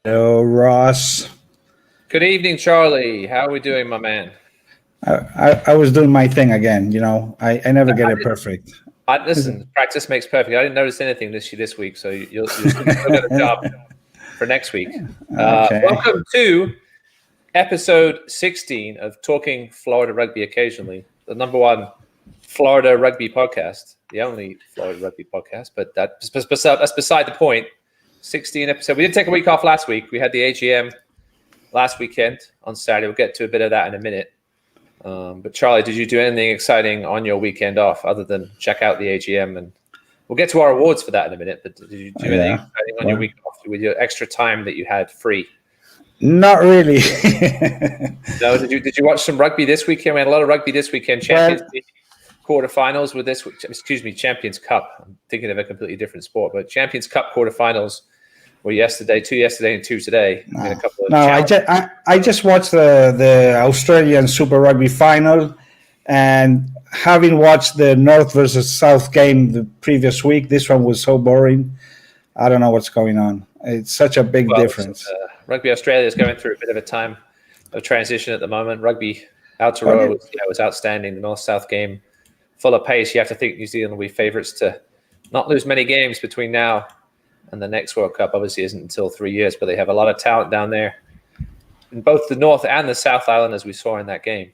Hello, Ross. Good evening, Charlie. How are we doing, my man? I was doing my thing again. I never get it perfect. Listen, practice makes perfect. I didn't notice anything this week, so you'll still get a job for next week. Okay. Welcome to episode 16 of Talking Florida Rugby Occasionally, the number one Florida rugby podcast, the only Florida rugby podcast, but that's beside the point. 16 episode. We did take a week off last week. We had the AGM last weekend on Saturday. We'll get to a bit of that in a minute. But Charlie, did you do anything exciting on your weekend off other than check out the AGM? And we'll get to our awards for that in a minute. But did you do anything exciting on your week off with your extra time that you had free? Not really. No. Did you watch some rugby this weekend? We had a lot of rugby this weekend. Champions League quarterfinals with this. Champions Cup. I'm thinking of a completely different sport, but Champions Cup quarterfinals. Well, two yesterday and two today. I just watched the Australian Super Rugby final, and having watched the North versus South game the previous week, this one was so boring. I don't know what's going on. It's such a big difference. Rugby Australia is going through a bit of a time of transition at the moment. Rugby Aotearoa was outstanding. The North-South game, full of pace. You have to think New Zealand will be favourites to not lose many games between now and the next World Cup. Obviously isn't until 3 years, but they have a lot of talent down there in both the North and the South Island, as we saw in that game.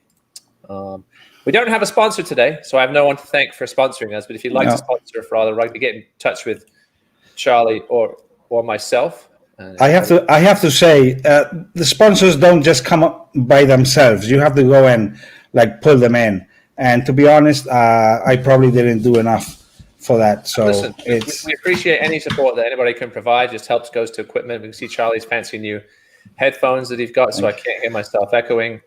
We don't have a sponsor today, so I have no one to thank for sponsoring us. But if you'd like to sponsor for other rugby, get in touch with Charlie or myself. I have to say, the sponsors don't just come up by themselves. You have to go and pull them in. And to be honest, I probably didn't do enough for that. So listen, we appreciate any support that anybody can provide. Just helps goes to equipment. We can see Charlie's fancy new headphones that he's got, so I can't hear myself echoing.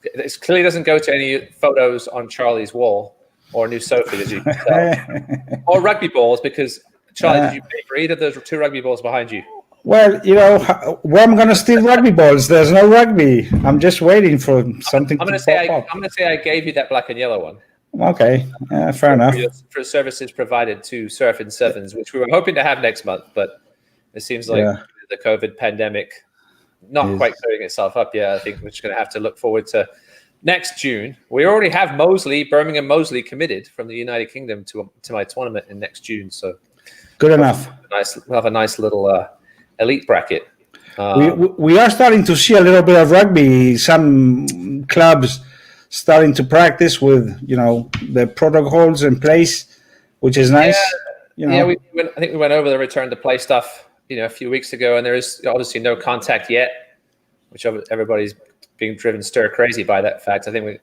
It clearly doesn't go to any photos on Charlie's wall or a new sofa, as you can tell, or rugby balls, because Charlie, did you pay for either of those 2 rugby balls behind you? Well, where I'm going to steal rugby balls? There's no rugby. I'm just waiting for something. I'm going to say I gave you that black and yellow one. Okay, fair enough. For services provided to Surf and Sevens, which we were hoping to have next month, but it seems like the COVID pandemic not quite clearing itself up yet. I think we're just going to have to look forward to next June. We already have Birmingham Moseley committed from the United Kingdom to my tournament in next June. So good enough. We'll have a nice little elite bracket. We are starting to see a little bit of rugby. Some clubs starting to practice with the protocols in place, which is nice. I think we went over the return to play stuff a few weeks ago, and there is obviously no contact yet, which everybody's being driven stir crazy by that fact. I think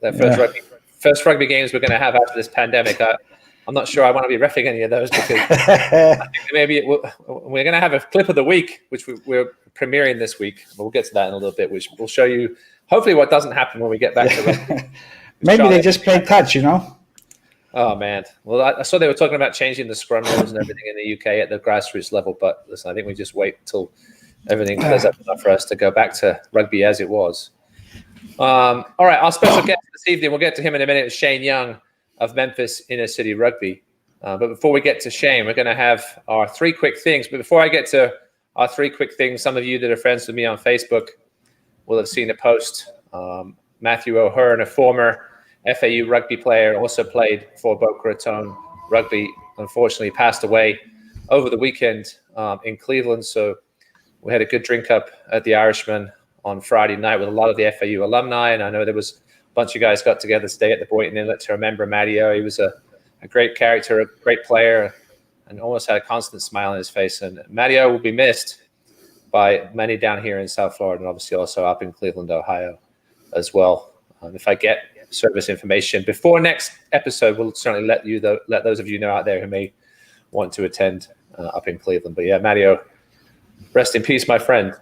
first rugby games we're going to have after this pandemic. I'm not sure I want to be reffing any of those, because I think maybe we're going to have a clip of the week, which we're premiering this week. We'll get to that in a little bit, which will show you hopefully what doesn't happen when we get back to rugby. Maybe they just play touch, Oh, man. Well, I saw they were talking about changing the scrum rules and everything in the UK at the grassroots level. But listen, I think we just wait until everything clears up enough for us to go back to rugby as it was. All right, our special guest this evening, we'll get to him in a minute, is Shane Young of Memphis Inner City Rugby. But before we get to Shane, we're going to have our 3 quick things. But before I get to our 3 quick things, some of you that are friends with me on Facebook will have seen a post. Matthew O'Hearn, a former FAU rugby player, also played for Boca Raton Rugby, unfortunately passed away over the weekend in Cleveland. So we had a good drink up at the Irishman on Friday night with a lot of the FAU alumni. And I know there was a bunch of guys got together today at the Boynton Inlet to remember Matty O. He was a a great character, a great player, and almost had a constant smile on his face. And Mario will be missed by many down here in South Florida, and obviously also up in Cleveland, Ohio as well. If I get service information before next episode, we'll certainly let those of you know out there who may want to attend up in Cleveland. But yeah, Mario, rest in peace, my friend.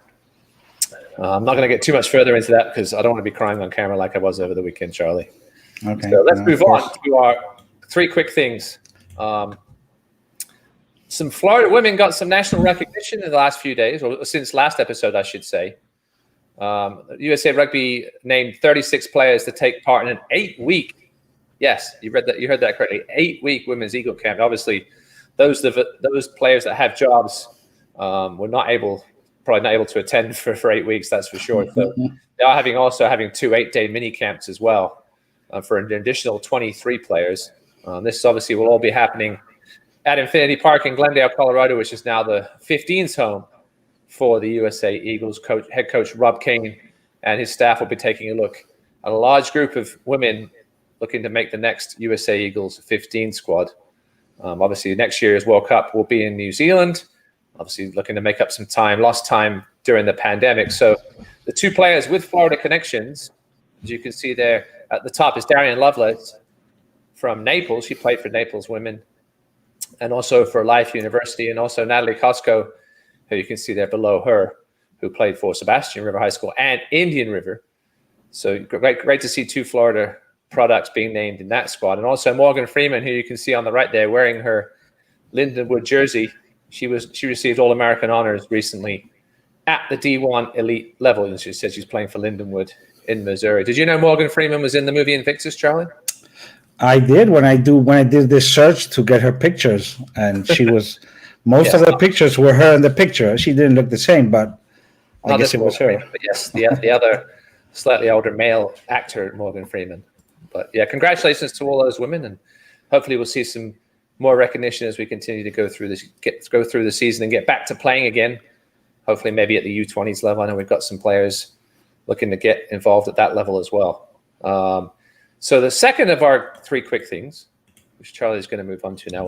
I'm not going to get too much further into that because I don't want to be crying on camera like I was over the weekend, Charlie. Okay. So let's move on to our 3 quick things. Some Florida women got some national recognition in the last few days, or since last episode, I should say. USA Rugby named 36 players to take part in an 8-week. Yes, you heard that correctly. 8-week women's Eagle camp. Obviously, those players that have jobs were probably not able to attend for 8 weeks. That's for sure. So they are also having 2 8-day mini camps as well for an additional 23 players. This obviously will all be happening at Infinity Park in Glendale, Colorado, which is now the 15th home for the USA Eagles. Head coach Rob King and his staff will be taking a look at a large group of women looking to make the next USA Eagles 15 squad. Obviously, next year's World Cup will be in New Zealand. Obviously, looking to make up some lost time during the pandemic. So the 2 players with Florida connections, as you can see there at the top, is Darian Lovelace from Naples. She played for Naples women and also for Life University, and also Natalie Costco, who you can see there below her, who played for Sebastian River High School and Indian River. So great to see 2 Florida products being named in that squad. And also Morgan Freeman, who you can see on the right there wearing her Lindenwood jersey. She received All-American honors recently at the D1 elite level, and she said she's playing for Lindenwood in Missouri. Did you know Morgan Freeman was in the movie Invictus, Charlie? I did when I did this search to get her pictures, and she was most of the pictures were her in the picture. She didn't look the same, but I guess it was her. Freeman, but yes, the other slightly older male actor, Morgan Freeman. But yeah, congratulations to all those women, and hopefully we'll see some more recognition as we continue to go through the season and get back to playing again. Hopefully, maybe at the U20s level. I know we've got some players looking to get involved at that level as well. So the second of our 3 quick things, which Charlie's going to move on to now.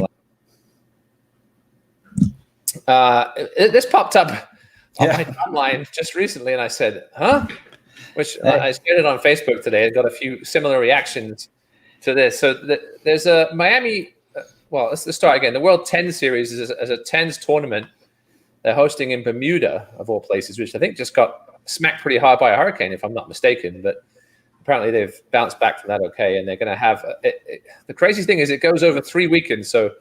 This popped up on my timeline just recently, and I said, huh? Which I shared it on Facebook today. I got a few similar reactions to this. So there's a Miami, let's start again. The World 10 Series is a 10s tournament they're hosting in Bermuda, of all places, which I think just got smacked pretty hard by a hurricane, if I'm not mistaken. But apparently they've bounced back from that okay, and they're going to have the crazy thing is it goes over 3 weekends, so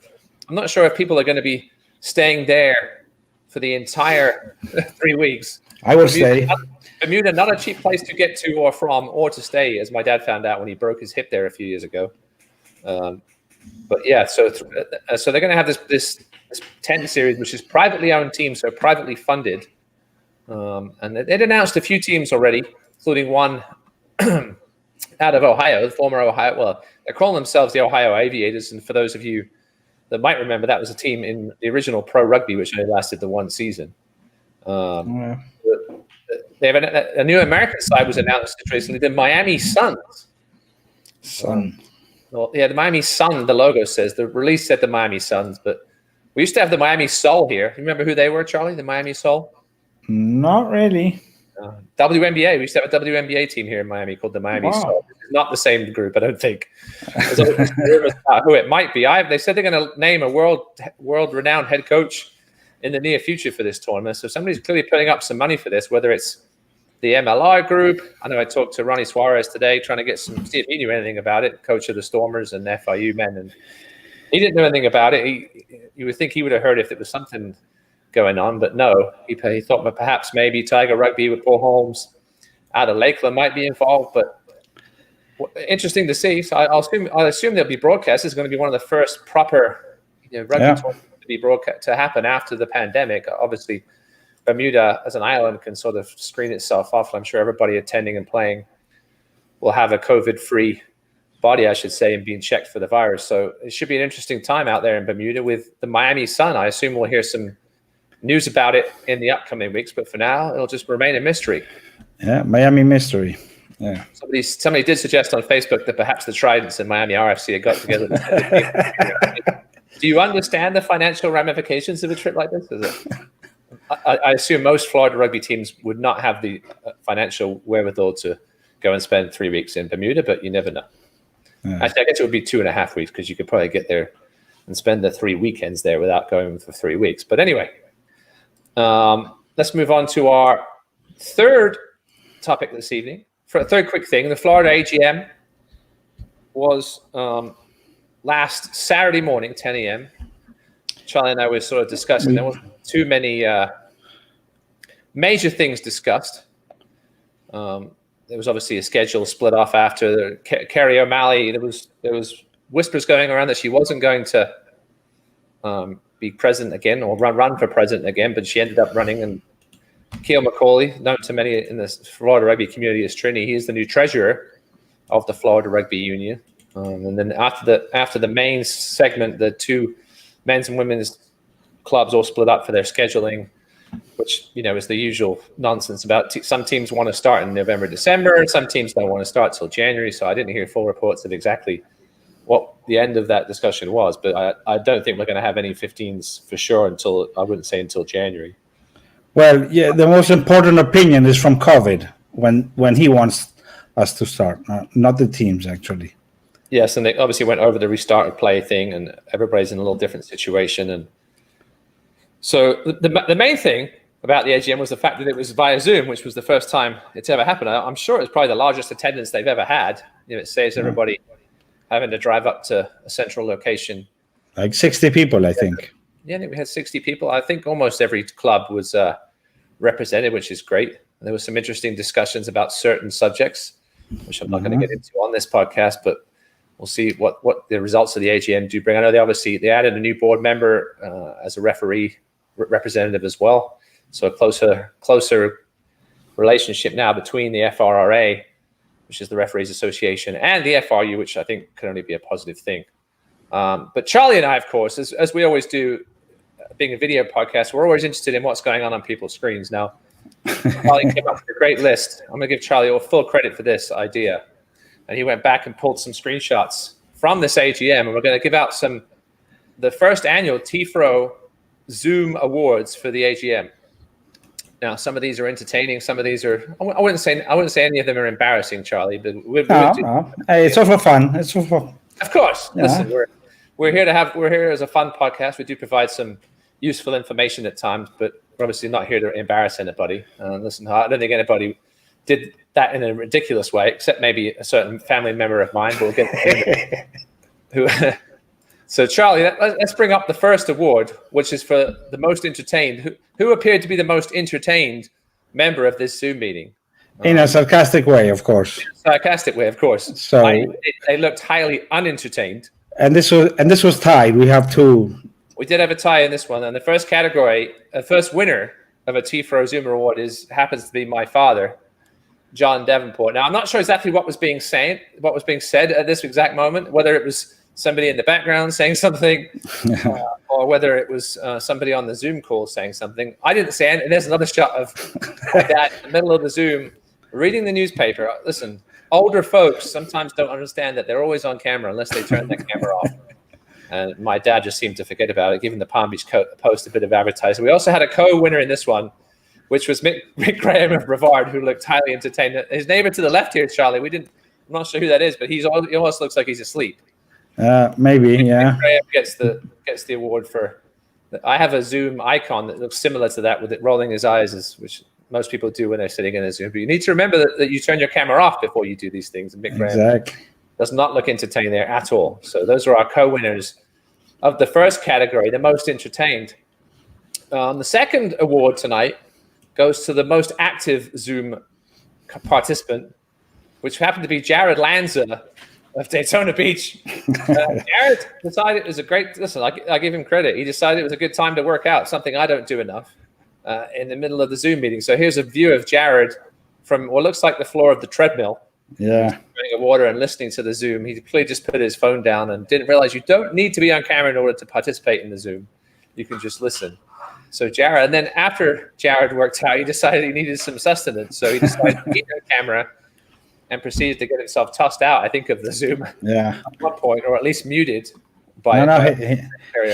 I'm not sure if people are going to be staying there for the entire 3 weeks. I would stay. Bermuda, not a cheap place to get to or from or to stay, as my dad found out when he broke his hip there a few years ago. But yeah, so they're going to have this 10 series, which is privately owned team, so privately funded. And they'd announced a few teams already, including one out of Ohio, the former Ohio. Well, they're calling themselves the Ohio Aviators. And for those of you that might remember, that was a team in the original Pro Rugby, which only lasted the 1 season. They have a new American side was announced recently, the Miami Suns. Well, yeah, the Miami Sun, the logo says. The release said the Miami Suns, but we used to have the Miami Soul here. You remember who they were, Charlie? The Miami Soul? Not really. WNBA. We used to have a WNBA team here in Miami called the Miami Soul. It's not the same group, I don't think. There's always rumors about who it might be. They said they're going to name a world-renowned head coach in the near future for this tournament. So somebody's clearly putting up some money for this, whether it's the MLR group. I know I talked to Ronnie Suarez today trying to see if he knew anything about it, coach of the Stormers and FIU men. And he didn't know anything about it. You would think he would have heard if there was something going on, but no. He thought that perhaps maybe Tiger Rugby with Paul Holmes out of Lakeland might be involved, but interesting to see. So I'll assume there'll be broadcast. It's going to be one of the first proper rugby tournaments to be broadcast to happen after the pandemic. Obviously, Bermuda as an island can sort of screen itself off. I'm sure everybody attending and playing will have a COVID-free body, I should say, and being checked for the virus. So it should be an interesting time out there in Bermuda with the Miami Sun. I assume we'll hear some news about it in the upcoming weeks, but for now, it'll just remain a mystery. Yeah, Miami mystery. Yeah. Somebody did suggest on Facebook that perhaps the Tridents and Miami RFC had got together. Do you understand the financial ramifications of a trip like this? I assume most Florida rugby teams would not have the financial wherewithal to go and spend 3 weeks in Bermuda, but you never know. Yeah. Actually, I guess it would be 2.5 weeks because you could probably get there and spend the 3 weekends there without going for 3 weeks. But anyway, let's move on to our third topic this evening. For a third quick thing, the Florida AGM was last Saturday morning, 10 a.m. Charlie and I were sort of discussing. There wasn't too many major things discussed. There was obviously a schedule split off after Kerry O'Malley. There was whispers going around that she wasn't going to be president again or run for president again, but she ended up running. And Keil McCauley, known to many in the Florida rugby community as Trini, he is the new treasurer of the Florida Rugby Union. And then after the main segment, the two men's and women's clubs all split up for their scheduling, which is the usual nonsense about some teams want to start in November, December, some teams don't want to start till January. So I didn't hear full reports of exactly what the end of that discussion was, but I don't think we're going to have any 15s for sure until January. Well, yeah, the most important opinion is from COVID when he wants us to start, not the teams actually. Yes, and they obviously went over the restarted play thing, and everybody's in a little different situation. And so the main thing about the AGM was the fact that it was via Zoom, which was the first time it's ever happened. I'm sure it's probably the largest attendance they've ever had. It saves everybody having to drive up to a central location. Like 60 people, I think. Yeah, I think we had 60 people. I think almost every club was represented, which is great. And there were some interesting discussions about certain subjects, which I'm not going to get into on this podcast, but we'll see what the results of the AGM do bring. I know they added a new board member as a referee representative as well. So a closer relationship now between the FRRA, which is the Referees Association, and the FRU, which I think could only be a positive thing. But Charlie and I, of course, as we always do, being a video podcast, we're always interested in what's going on people's screens. Now, Charlie came up with a great list. I'm going to give Charlie all full credit for this idea. And he went back and pulled some screenshots from this AGM, and we're going to give out the first annual TFRO Zoom awards for the AGM. Now, some of these are entertaining. Some of these are. I wouldn't say any of them are embarrassing, Charlie. But hey, it's all for fun. It's all for. Of course. Yeah. Listen, we're here as a fun podcast. We do provide some useful information at times, but we're obviously not here to embarrass anybody. Listen, I don't think anybody did that in a ridiculous way, except maybe a certain family member of mine. But we'll get who. So, Charlie, let's bring up the first award, which is for the most entertained. Who appeared to be the most entertained member of this Zoom meeting? In a sarcastic way, of course. Sarcastic way, of course. So they looked highly unentertained. And this was tied. We have two. We did have a tie in this one, and the first category, the first winner of a TFRO Zoom award happens to be my father, John Davenport. Now, I'm not sure exactly what was being said at this exact moment, whether it was somebody in the background saying something, or whether it was somebody on the Zoom call saying something. I didn't say anything. There's another shot of my dad in the middle of the Zoom reading the newspaper. Listen, older folks sometimes don't understand that they're always on camera unless they turn their camera off. And my dad just seemed to forget about it, giving the Palm Beach Post a bit of advertising. We also had a co-winner in this one, which was Mick Graham of Brevard, who looked highly entertained. His neighbor to the left here, Charlie, I'm not sure who that is, but he almost looks like he's asleep. Maybe, yeah. Graham gets the award for. I have a Zoom icon that looks similar to that, with it rolling his eyes, which most people do when they're sitting in a Zoom. But you need to remember that you turn your camera off before you do these things. And Mick Graham does not look entertained there at all. So those are our co-winners of the first category, the most entertained. The second award tonight goes to the most active Zoom participant, which happened to be Jared Lanza of Daytona Beach. Jared decided it was a great, listen, I give him credit. He decided it was a good time to work out, something I don't do enough in the middle of the Zoom meeting. So here's a view of Jared from what looks like the floor of the treadmill. Yeah. Drinking water and listening to the Zoom. He clearly just put his phone down and didn't realize you don't need to be on camera in order to participate in the Zoom. You can just listen. So Jared, and then after Jared worked out, he decided he needed some sustenance. So he decided to get on camera and proceeded to get himself tossed out, I think, of the Zoom Yeah. at one point, or at least muted by.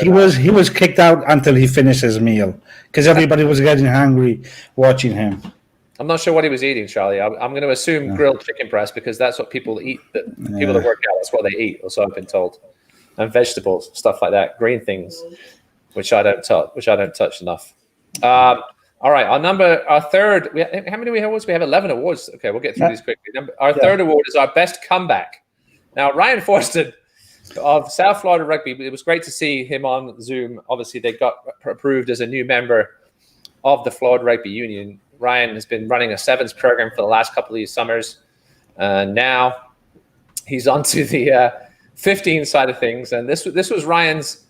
He was kicked out until he finished his meal because everybody was getting hungry watching him. I'm not sure what he was eating, Charlie. I'm going to assume grilled chicken breast because that's what people eat. People that work out, that's what they eat. Or so I've been told, and vegetables, stuff like that, green things, which I don't touch enough. All right, our third. How many awards? We have 11 awards. Okay, we'll get through these quickly. Our third award is our best comeback. Now, Ryan Forston of South Florida Rugby. It was great to see him on Zoom. Obviously, they got approved as a new member of the Florida Rugby Union. Ryan has been running a sevens program for the last couple of these summers. Now he's onto the 15 side of things. And this was Ryan's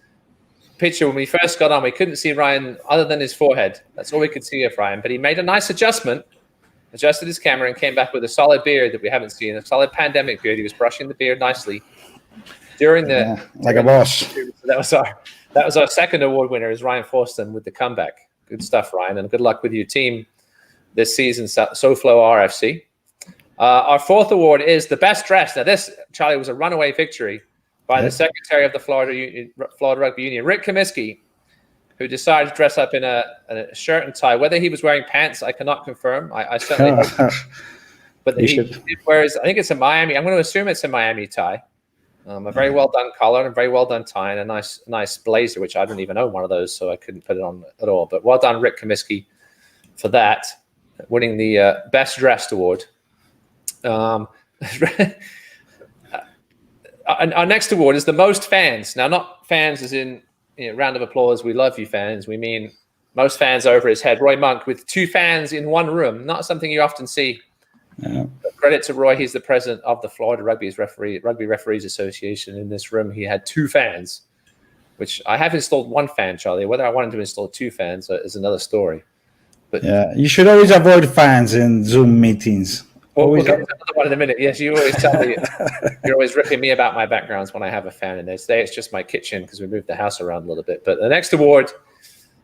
picture when we first got on. We couldn't see Ryan other than his forehead. That's all we could see of Ryan. But he made a nice adjustment, adjusted his camera, and came back with a solid beard that we haven't seen, a solid pandemic beard. He was brushing the beard nicely during the like a boss. So that was our second award winner, is Ryan Forston with the comeback. Good stuff, Ryan, and good luck with your team this season, SoFlo RFC. Our fourth award is the best dressed. Now, this, Charlie, was a runaway victory by the Secretary of the Florida Rugby Union, Rick Comiskey, who decided to dress up in a shirt and tie. Whether he was wearing pants, I cannot confirm. I certainly hope. But he wears, I think it's a Miami. I'm going to assume it's a Miami tie. A very well done collar and very well done tie, and a nice blazer, which I don't even own one of those, so I couldn't put it on at all. But well done, Rick Comiskey, for that, winning the best dressed award. Our next award is the most fans. Now, not fans as in round of applause, we love you fans. We mean most fans over his head. Roy Monk with 2 fans in one room. Not something you often see. But credit to Roy, he's the president of the Florida Rugby Referees Association. In this room, he had 2 fans, which I have installed 1 fan, Charlie. Whether I wanted to install 2 fans is another story. But you should always avoid fans in Zoom meetings. We'll get to another one in a minute. Yes, you always tell me you're always ripping me about my backgrounds when I have a fan in there. Today it's just my kitchen because we moved the house around a little bit. But the next award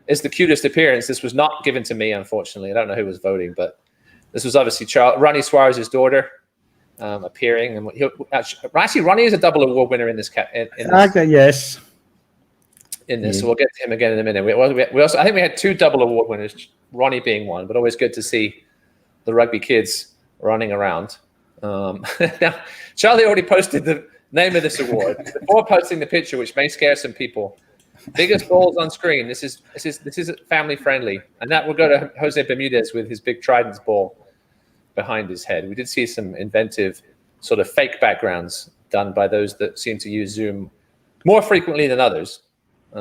is the cutest appearance. This was not given to me, unfortunately. I don't know who was voting, but this was obviously Ronnie Suarez's daughter appearing. And actually, Ronnie is a double award winner in this. Yes. In this, so we'll get to him again in a minute. We also, I think we had 2 double award winners, Ronnie being one, but always good to see the rugby kids running around. Now, Charlie already posted the name of this award before posting the picture, which may scare some people. Biggest balls on screen. This is family friendly, and that will go to Jose Bermudez with his big Trident's ball behind his head. We did see some inventive sort of fake backgrounds done by those that seem to use Zoom more frequently than others.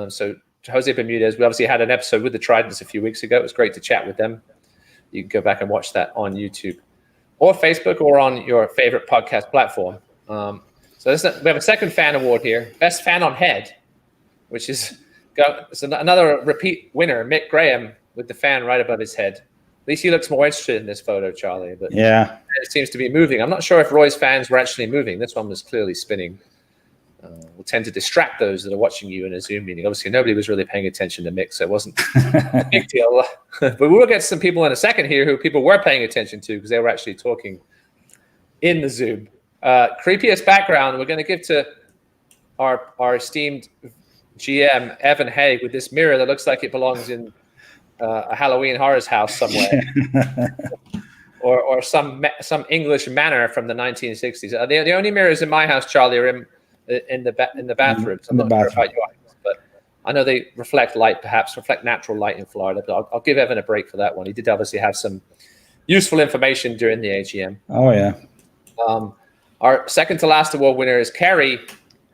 So Jose Bermudez, we obviously had an episode with the Tridents a few weeks ago. It was great to chat with them. You can go back and watch that on YouTube or Facebook or on your favorite podcast platform. So we have a second fan award here, best fan on head, which is another repeat winner, Mick Graham, with the fan right above his head. At least he looks more interested in this photo, Charlie. But it seems to be moving. I'm not sure if Roy's fans were actually moving. This one was clearly spinning. Will tend to distract those that are watching you in a Zoom meeting. Obviously, nobody was really paying attention to Mick, so it wasn't a big deal. But we will get to some people in a second here who people were paying attention to because they were actually talking in the Zoom. Creepiest background we're going to give to our esteemed GM, Evan Haig, with this mirror that looks like it belongs in a Halloween Horror's house somewhere. or some English manor from the 1960s. The only mirrors in my house, Charlie, are in the bathrooms. I'm not sure about your items, but I know they reflect light, perhaps reflect natural light in Florida. But I'll give Evan a break for that one. He did obviously have some useful information during the AGM. Oh yeah. Our second to last award winner is Kerry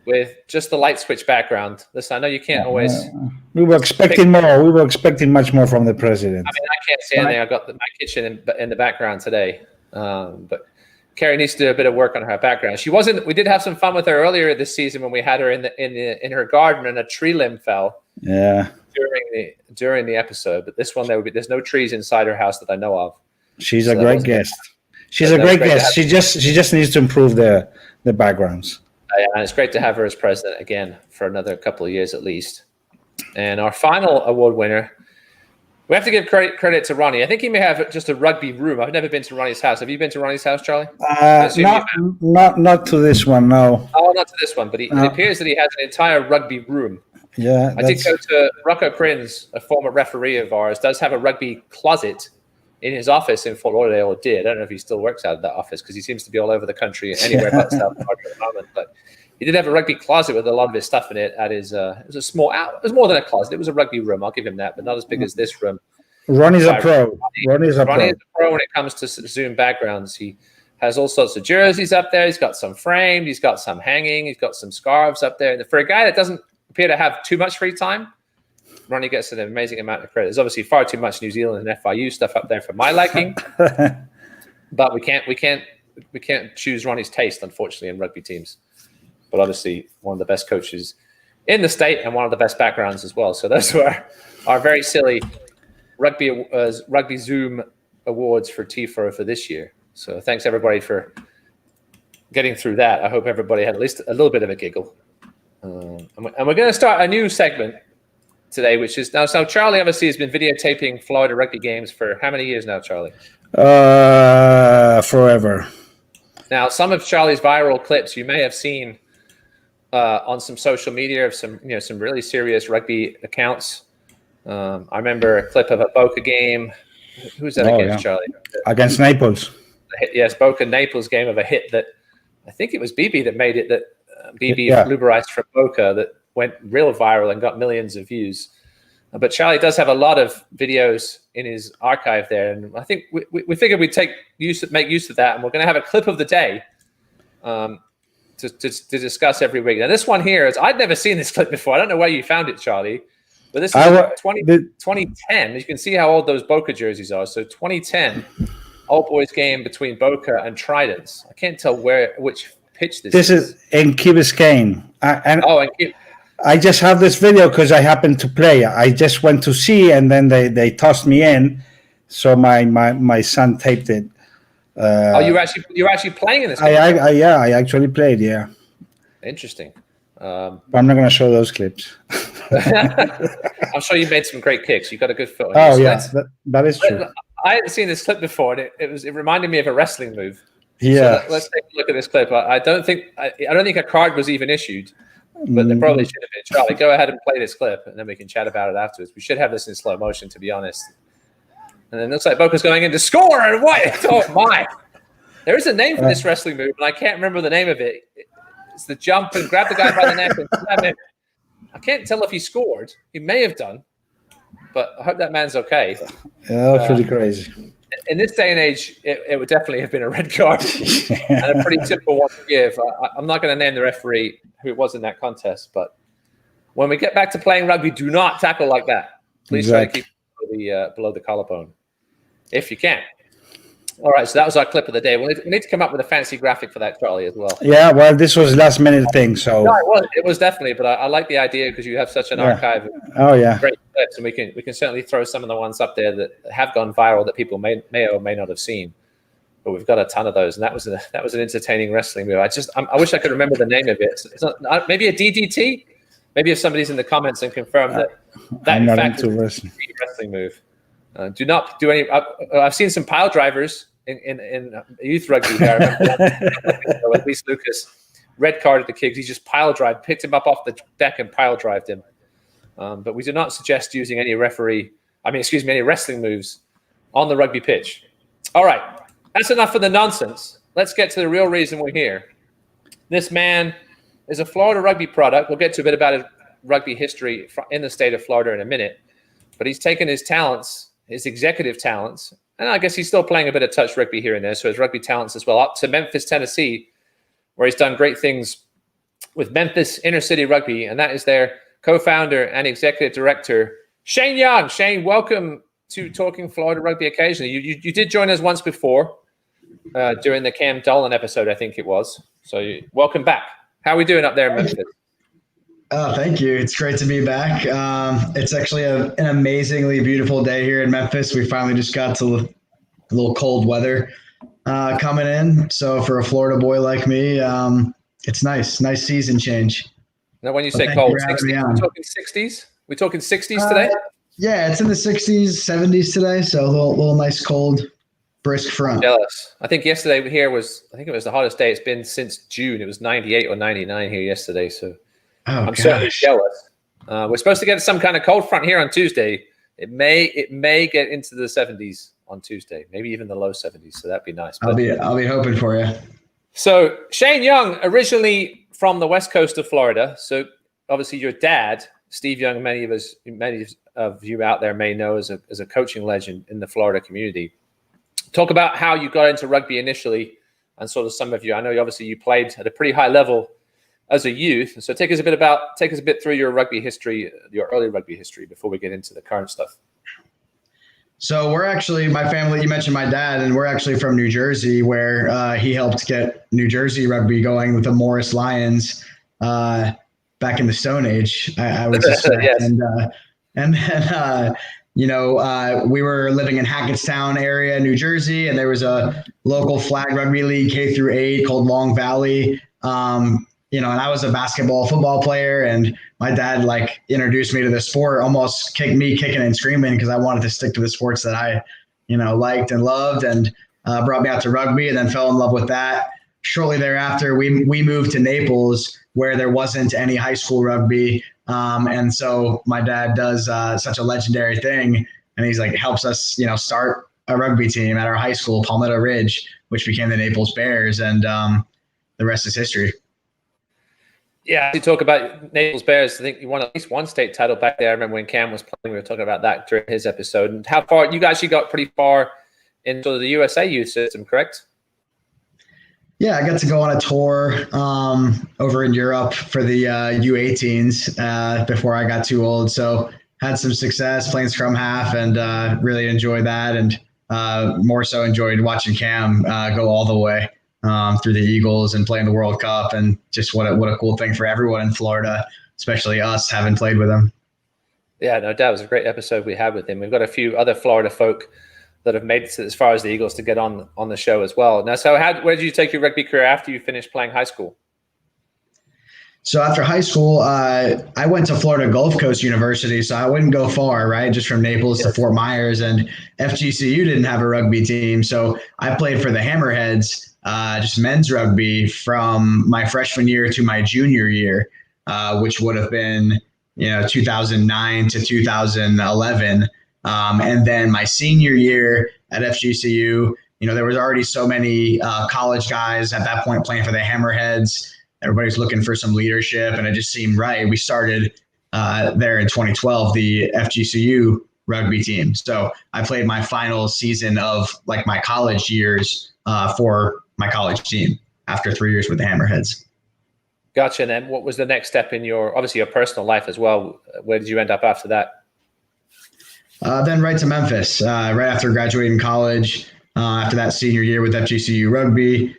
with just the light switch background. Listen, I know you can't always. We were expecting more. We were expecting much more from the president. I mean, I can't see anything. I've got my kitchen in the background today, but Kerry needs to do a bit of work on her background. She wasn't. We did have some fun with her earlier this season when we had her in her garden and a tree limb fell. Yeah. During the episode, but this one there's no trees inside her house that I know of. She's a great guest. She's a great guest. She just needs to improve the backgrounds. And it's great to have her as president again for another couple of years at least. And our final award winner We have to give credit to Ronnie. I think he may have just a rugby room. I've never been to Ronnie's house. Have you been to Ronnie's house, Charlie? Not to this one, no. Oh, not to this one, but it appears that he has an entire rugby room. Yeah, I did go to Rocco Prinz, a former referee of ours, does have a rugby closet in his office in Fort Lauderdale, or did. I don't know if he still works out of that office because he seems to be all over the country, anywhere but South Florida at the moment. But he did have a rugby closet with a lot of his stuff in it. It was more than a closet. It was a rugby room. I'll give him that, but not as big as this room. Ronnie's a pro. Ronnie's a pro when it comes to Zoom backgrounds. He has all sorts of jerseys up there. He's got some framed. He's got some hanging. He's got some scarves up there. And for a guy that doesn't appear to have too much free time, Ronnie gets an amazing amount of credit. There's obviously far too much New Zealand and FIU stuff up there for my liking, but we can't choose Ronnie's taste, unfortunately, in rugby teams. But obviously, one of the best coaches in the state and one of the best backgrounds as well. So those were our very silly rugby Zoom awards for TIFO for this year. So thanks everybody for getting through that. I hope everybody had at least a little bit of a giggle. And we're going to start a new segment today, which is now. So Charlie obviously has been videotaping Florida rugby games for how many years now, Charlie? Forever. Now, some of Charlie's viral clips you may have seen on some social media of some really serious rugby accounts. I remember a clip of a Boca game. Who's that against, Charlie? Against Naples. Yes, Boca Naples game of a hit that I think it was BB that made it. That BB Luberized from Boca that went real viral and got millions of views. But Charlie does have a lot of videos in his archive there, and I think we figured we'd make use of that, and we're going to have a clip of the day to discuss every week. Now, this one here is I'd never seen this clip before. I don't know where you found it, Charlie, but this is 2010. You can see how old those Boca jerseys are. So 2010, Old Boys game between Boca and Tridents. I can't tell which pitch this is. This is in Key Biscayne. I just have this video because I happened to play. I just went to see, and then they tossed me in, so my son taped it. You're actually playing in this game? I actually played. Yeah. Interesting. But I'm not going to show those clips. I'm sure you made some great kicks. You got a good foot. Oh yeah, that is true. I hadn't seen this clip before, and it reminded me of a wrestling move. Yeah. So let's take a look at this clip. I don't think a card was even issued. But they probably should have been. Charlie, go ahead and play this clip, and then we can chat about it afterwards. We should have this in slow motion, to be honest. And then it looks like Boca's going in to score, and what? Oh, my. There is a name for this wrestling move, and I can't remember the name of it. It's the jump and grab the guy by the neck and slam him. I can't tell if he scored. He may have done, but I hope that man's okay. Yeah, that's pretty crazy. In this day and age, it would definitely have been a red card and a pretty simple one to give. I'm not going to name the referee who it was in that contest, but when we get back to playing rugby, do not tackle like that. Please try to keep below the collarbone if you can. All right, so that was our clip of the day. We need to come up with a fancy graphic for that, Charlie, as well. Yeah, well, this was last minute thing, so no, it was definitely. But I like the idea because you have such an archive of great clips, and we can certainly throw some of the ones up there that have gone viral that people may or may not have seen. But we've got a ton of those, and that was an entertaining wrestling move. I wish I could remember the name of it. It's not, maybe a DDT. Maybe if somebody's in the comments and confirm that in fact is a wrestling move. Do not do any. I've seen some pile drivers in youth rugby here. I remember at least Lucas red carded the kid. He just pile drive, picked him up off the deck and pile drived him. But we do not suggest using any any wrestling moves on the rugby pitch. All right, that's enough for the nonsense. Let's get to the real reason we're here. This man is a Florida rugby product. We'll get to a bit about his rugby history in the state of Florida in a minute. But he's taken his talents, his executive talents, and I guess he's still playing a bit of touch rugby here and there, so his rugby talents as well, up to Memphis, Tennessee, where he's done great things with Memphis Inner City Rugby, and that is their co-founder and executive director, Shane Young. Shane, welcome to Talking Florida Rugby occasionally. You did join us once before during the Cam Dolan episode, I think it was. So welcome back. How are we doing up there in Memphis? Oh, thank you. It's great to be back. It's actually an amazingly beautiful day here in Memphis. We finally just got to a little cold weather coming in. So for a Florida boy like me, it's nice. Nice season change. Now, when you say cold, 60s, we're talking 60s? We're talking 60s today? Yeah, it's in the 60s, 70s today. So a little nice, cold, brisk front. Jealous. I think yesterday here I think it was the hottest day it's been since June. It was 98 or 99 here yesterday. So Oh, I'm certainly gosh. jealous. We're supposed to get some kind of cold front here on Tuesday. It may get into the 70s on Tuesday, maybe even the low 70s. So that'd be nice. I'll be hoping for you. So Shane Young, originally from the west coast of Florida. So obviously your dad, Steve Young, many of you out there may know as a coaching legend in the Florida community. Talk about how you got into rugby initially, and sort of some of you. I know obviously you played at a pretty high level as a youth. So take us a bit through your rugby history, your early rugby history, before we get into the current stuff. So we're actually, my family, you mentioned my dad, and we're actually from New Jersey, where he helped get New Jersey rugby going with the Morris Lions back in the Stone Age, I would suspect. Yes. And then, we were living in Hackettstown area, New Jersey, and there was a local flag rugby league K-8 called Long Valley. And I was a football player, and my dad introduced me to the sport, almost kicking and screaming because I wanted to stick to the sports that I, liked and loved, and brought me out to rugby, and then fell in love with that. Shortly thereafter, we moved to Naples, where there wasn't any high school rugby. And so my dad does such a legendary thing, and he's helps us, start a rugby team at our high school, Palmetto Ridge, which became the Naples Bears, and the rest is history. Yeah, you talk about Naples Bears. I think you won at least one state title back there. I remember when Cam was playing, we were talking about that during his episode. And how far you guys got pretty far into the USA youth system, correct? Yeah, I got to go on a tour over in Europe for the U18s before I got too old. So had some success playing scrum half, and really enjoyed that, and more so enjoyed watching Cam go all the way through the Eagles and playing the World Cup, and just what a cool thing for everyone in Florida, especially us having played with him. Yeah, no doubt. It was a great episode we had with him. We've got a few other Florida folk that have made it as far as the Eagles to get on the show as well. Now, so where did you take your rugby career after you finished playing high school? So after high school, I went to Florida Gulf Coast University, so I wouldn't go far, right? Just from Naples to Fort Myers, and FGCU didn't have a rugby team. So I played for the Hammerheads, just men's rugby from my freshman year to my junior year, which would have been, 2009 to 2011. And then my senior year at FGCU, there was already so many college guys at that point playing for the Hammerheads. Everybody's looking for some leadership, and it just seemed right. We started there in 2012, the FGCU rugby team. So I played my final season of my college years for my college team after 3 years with the Hammerheads. Gotcha. And then what was the next step in your personal life as well? Where did you end up after that? Then right to Memphis, right after graduating college, after that senior year with FGCU rugby,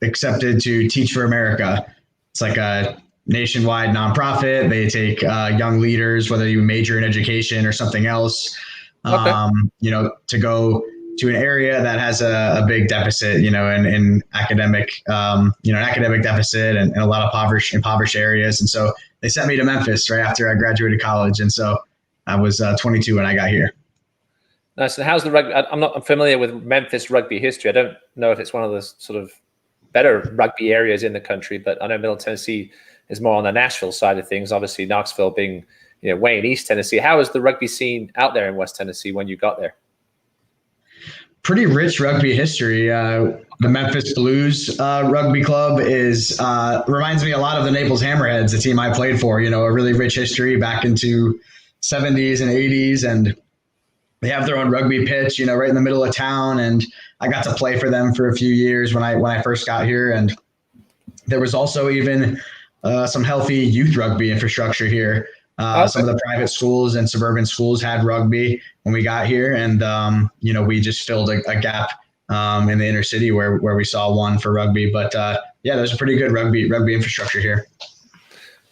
accepted to Teach for America. It's like a nationwide nonprofit. They take young leaders, whether you major in education or something else, to go to an area that has a big deficit, in academic, an academic deficit and a lot of impoverished areas. And so they sent me to Memphis right after I graduated college. And so I was 22 when I got here. Nice. And how's the rugby? I'm familiar with Memphis rugby history. I don't know if it's one of the sort of better rugby areas in the country, but I know Middle Tennessee is more on the Nashville side of things. Obviously, Knoxville being way in East Tennessee. How is the rugby scene out there in West Tennessee when you got there? Pretty rich rugby history. The Memphis Blues rugby club reminds me a lot of the Naples Hammerheads, the team I played for. A really rich history back into 70s and 80s, and they have their own rugby pitch, right in the middle of town. And I got to play for them for a few years when I first got here. And there was also even some healthy youth rugby infrastructure here. Some of the private schools and suburban schools had rugby when we got here. And, we just filled a gap in the inner city where we saw one for rugby. But there's a pretty good rugby infrastructure here.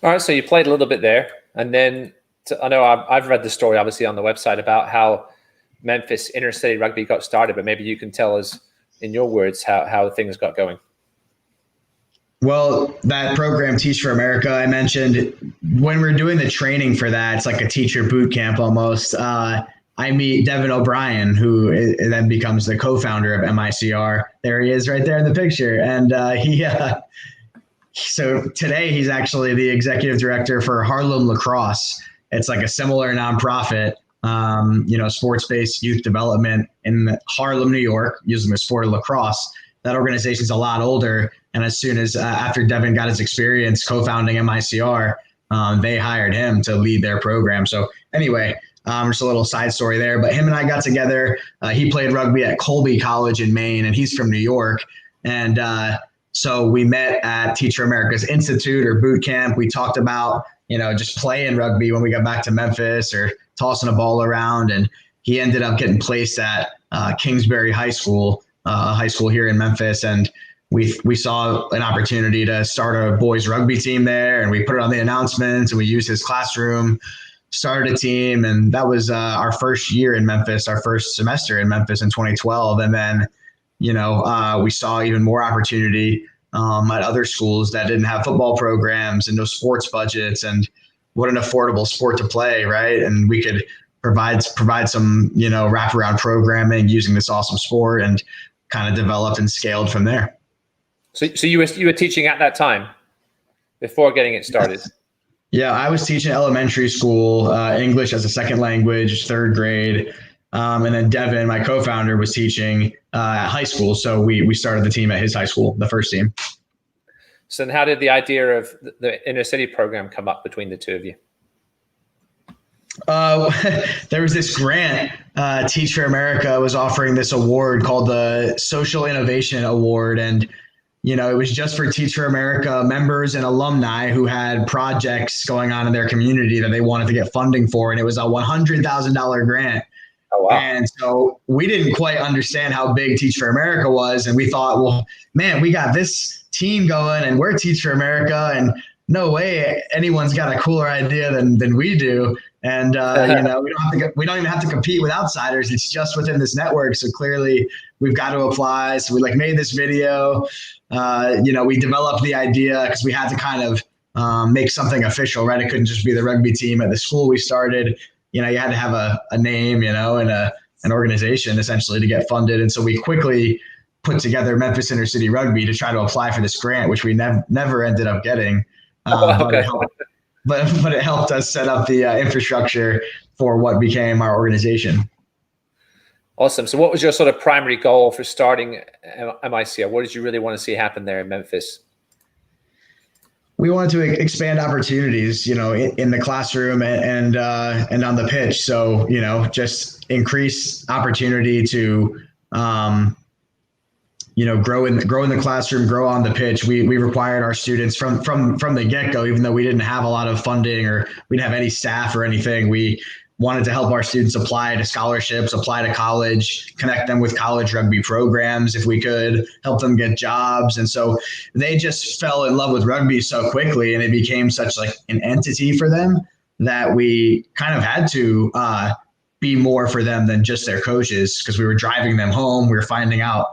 All right. So you played a little bit there. And then I know I've read the story, obviously, on the website about how Memphis intercity rugby got started, but maybe you can tell us in your words how things got going. Well, that program, Teach for America, I mentioned, when we're doing the training for that, it's like a teacher boot camp almost. I meet Devin O'Brien, who then becomes the co-founder of MICR. There he is right there in the picture. And so today he's actually the executive director for Harlem Lacrosse. It's like a similar nonprofit, sports-based youth development in Harlem, New York, using the sport of lacrosse. That organization's a lot older. And as soon as after Devin got his experience co-founding MICR, they hired him to lead their program. So anyway, just a little side story there. But him and I got together. He played rugby at Colby College in Maine, and he's from New York. And so we met at Teach for America's Institute or boot camp. We talked about, just playing rugby when we got back to Memphis or tossing a ball around. And he ended up getting placed at Kingsbury High School, a high school here in Memphis. And we saw an opportunity to start a boys rugby team there, and we put it on the announcements, and we used his classroom, started a team. And that was our first year in Memphis, our first semester in Memphis in 2012. And then, we saw even more opportunity at other schools that didn't have football programs and no sports budgets, and what an affordable sport to play, right? And we could provide some, wraparound programming using this awesome sport, and kind of developed and scaled from there. So you were teaching at that time before getting it started? Yeah, I was teaching elementary school, English as a second language, third grade. And then Devin, my co-founder, was teaching at high school. So we started the team at his high school, the first team. So then how did the idea of the inner city program come up between the two of you? There was this grant. Teach for America was offering this award called the Social Innovation Award. And it was just for Teach for America members and alumni who had projects going on in their community that they wanted to get funding for. And it was a $100,000 grant. Oh, wow. And so we didn't quite understand how big Teach for America was. And we thought, well, man, we got this team going and we're Teach for America, and no way anyone's got a cooler idea than we do. And, we don't even have to compete with outsiders. It's just within this network. So clearly we've got to apply. So we made this video. We developed the idea because we had to kind of make something official, right? It couldn't just be the rugby team at the school we started. You had to have a name, and an organization essentially to get funded. And so we quickly put together Memphis Inner City Rugby to try to apply for this grant, which we never ended up getting. Okay. But it helped us set up the infrastructure for what became our organization. Awesome. So what was your sort of primary goal for starting MICR? What did you really want to see happen there in Memphis? We wanted to expand opportunities, in the classroom and on the pitch. So, just increase opportunity to, grow in the classroom, grow on the pitch. We required our students from the get-go, even though we didn't have a lot of funding or we didn't have any staff or anything. We wanted to help our students apply to scholarships, apply to college, connect them with college rugby programs if we could, help them get jobs. And so they just fell in love with rugby so quickly, and it became such an entity for them that we kind of had to be more for them than just their coaches, because we were driving them home. We were finding out,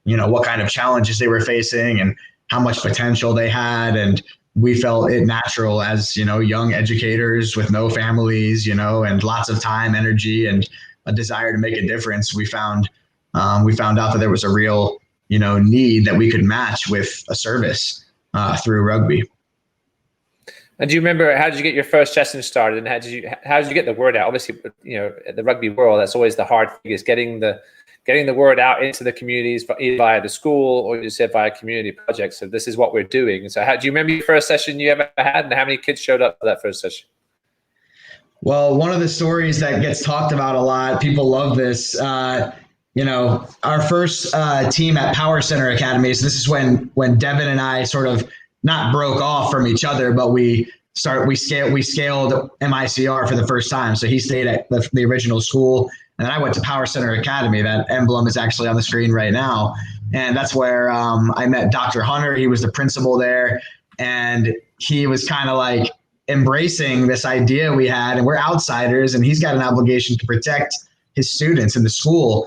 what kind of challenges they were facing and how much potential they had. And we felt it natural as, young educators with no families, and lots of time, energy, and a desire to make a difference. We found out that there was a real, need that we could match with a service through rugby. And do you remember, how did you get your first session started, and how did you get the word out? Obviously, the rugby world, that's always the hard thing, is getting the word out into the communities, either via the school or you said via community projects. So this is what we're doing. So do you remember your first session you ever had, and how many kids showed up for that first session? Well, one of the stories that gets talked about a lot, people love this, our first team at Power Center Academy. So this is when Devin and I sort of not broke off from each other, but we scaled MICR for the first time. So he stayed at the original school, and then I went to Power Center Academy. That emblem is actually on the screen right now. And that's where I met Dr. Hunter. He was the principal there, and he was kind of embracing this idea we had, and we're outsiders, and he's got an obligation to protect his students in the school,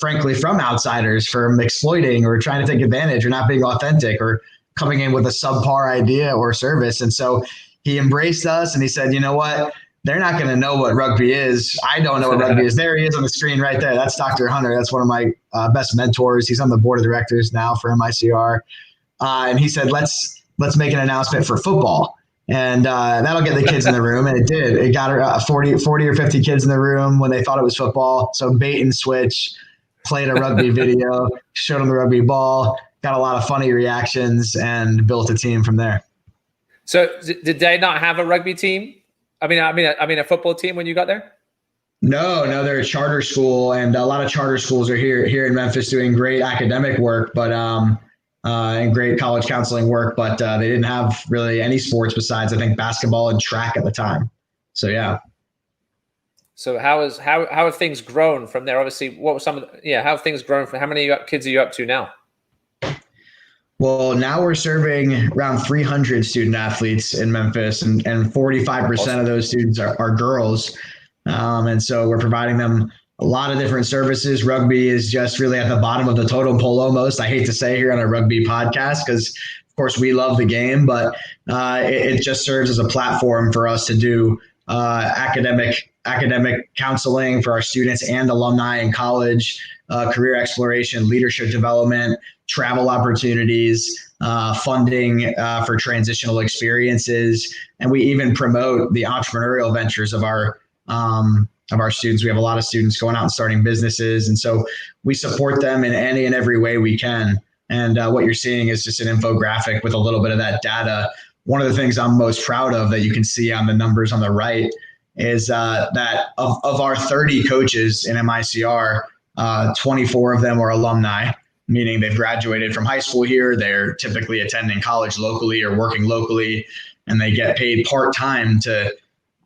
frankly, from outsiders, from exploiting or trying to take advantage or not being authentic or coming in with a subpar idea or service. And so he embraced us and he said, you know what? They're not going to know what rugby is. I don't know what rugby is. There he is on the screen right there. That's Dr. Hunter. That's one of my best mentors. He's on the board of directors now for MICR. And he said, let's make an announcement for football. And that'll get the kids in the room. And it did. It got 40 or 50 kids in the room when they thought it was football. So bait and switch, played a rugby video, showed them the rugby ball, got a lot of funny reactions, and built a team from there. So did they not have a rugby team? I mean, a football team when you got there? No, they're a charter school, and a lot of charter schools are here in Memphis doing great academic work, but and great college counseling work, but they didn't have really any sports besides, I think, basketball and track at the time. So yeah. So how have things grown from there? Obviously, what was how have things grown from? How many kids are you up to now? Well, now we're serving around 300 student athletes in Memphis, and 45% of those students are girls. And so we're providing them a lot of different services. Rugby is just really at the bottom of the totem pole almost. I hate to say here on a rugby podcast because, of course, we love the game, but it just serves as a platform for us to do academic counseling for our students and alumni in college, career exploration, leadership development, travel opportunities, funding for transitional experiences, and we even promote the entrepreneurial ventures of our students. We have a lot of students going out and starting businesses, and so we support them in any and every way we can. And what you're seeing is just an infographic with a little bit of that data. One of the things I'm most proud of that you can see on the numbers on the right is that of our 30 coaches in MICR, 24 of them are alumni, meaning they've graduated from high school here. They're typically attending college locally or working locally, and they get paid part-time to,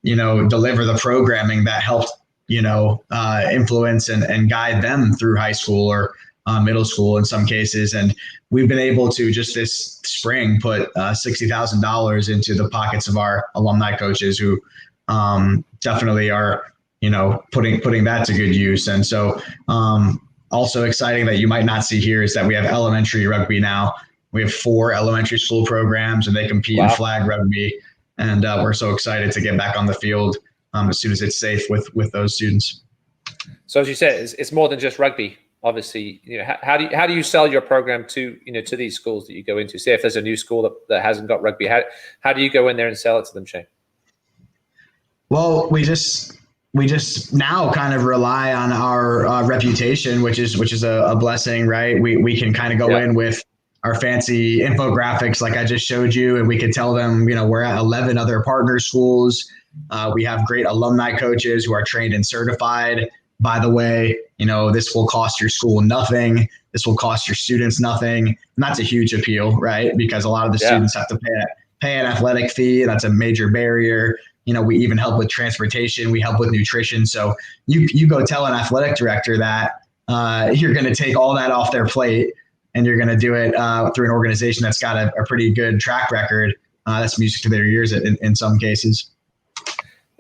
deliver the programming that helped, influence and guide them through high school or middle school in some cases. And we've been able to just this spring put $60,000 into the pockets of our alumni coaches who definitely are, putting that to good use. And so also exciting that you might not see here is that we have elementary rugby now. We have 4 elementary school programs, and they compete in flag rugby. And we're so excited to get back on the field as soon as it's safe with those students. So as you said, it's more than just rugby. Obviously, how do you sell your program to to these schools that you go into? Say if there's a new school that hasn't got rugby, how do you go in there and sell it to them, Shane? Well, we just now kind of rely on our reputation, which is a blessing, right? We can kind of go in with our fancy infographics like I just showed you, and we could tell them, we're at 11 other partner schools. We have great alumni coaches who are trained and certified. By the way, this will cost your school nothing. This will cost your students nothing. And that's a huge appeal, right? Because a lot of the students have to pay an athletic fee. That's a major barrier. We even help with transportation. We help with nutrition. So you go tell an athletic director that you're going to take all that off their plate, and you're going to do it through an organization that's got a pretty good track record. That's music to their ears in some cases.